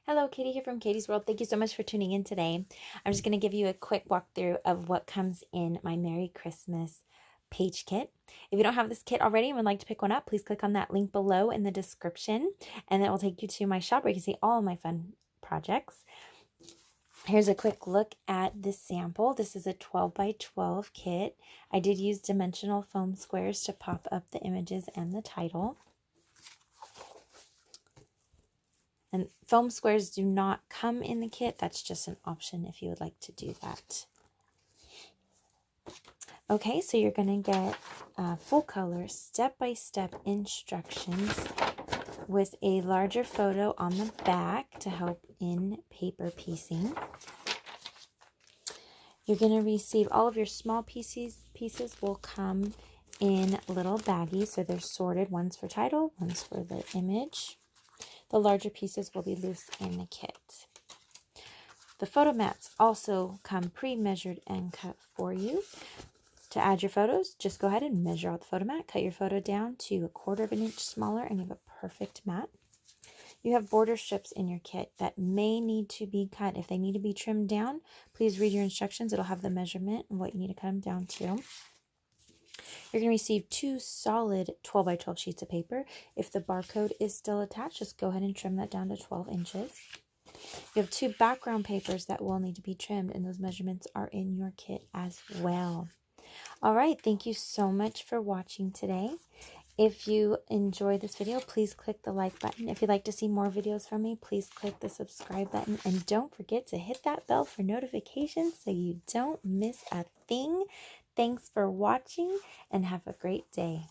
Hello, Katie here from Katie's World. Thank you so much for tuning in today. I'm just going to give you a quick walkthrough of what comes in my Merry Christmas page kit. If you don't have this kit already and would like to pick one up, please click on that link below in the description, and it will take you to my shop where you can see all of my fun projects. Here's a quick look at this sample. This is a 12 by 12 kit. I did use dimensional foam squares to pop up the images and the title. And foam squares do not come in the kit. That's just an option if you would like to do that. Okay, so you're going to get full color, step-by-step instructions with a larger photo on the back to help in paper piecing. You're going to receive all of your small pieces will come in little baggies, so they're sorted. One's for title, one's for the image. The larger pieces will be loose in the kit. The photo mats also come pre-measured and cut for you. To add your photos, just go ahead and measure out the photo mat. Cut your photo down to 1/4 of an inch smaller and you have a perfect mat. You have border strips in your kit that may need to be cut. If they need to be trimmed down, please read your instructions. It'll have the measurement and what you need to cut them down to. You're going to receive 2 solid 12 by 12 sheets of paper. If the barcode is still attached, just go ahead and trim that down to 12 inches. You have 2 background papers that will need to be trimmed, and those measurements are in your kit as well. All right, thank you so much for watching today. If you enjoyed this video, please click the like button. If you'd like to see more videos from me, please click the subscribe button. And don't forget to hit that bell for notifications so you don't miss a thing. Thanks for watching and have a great day.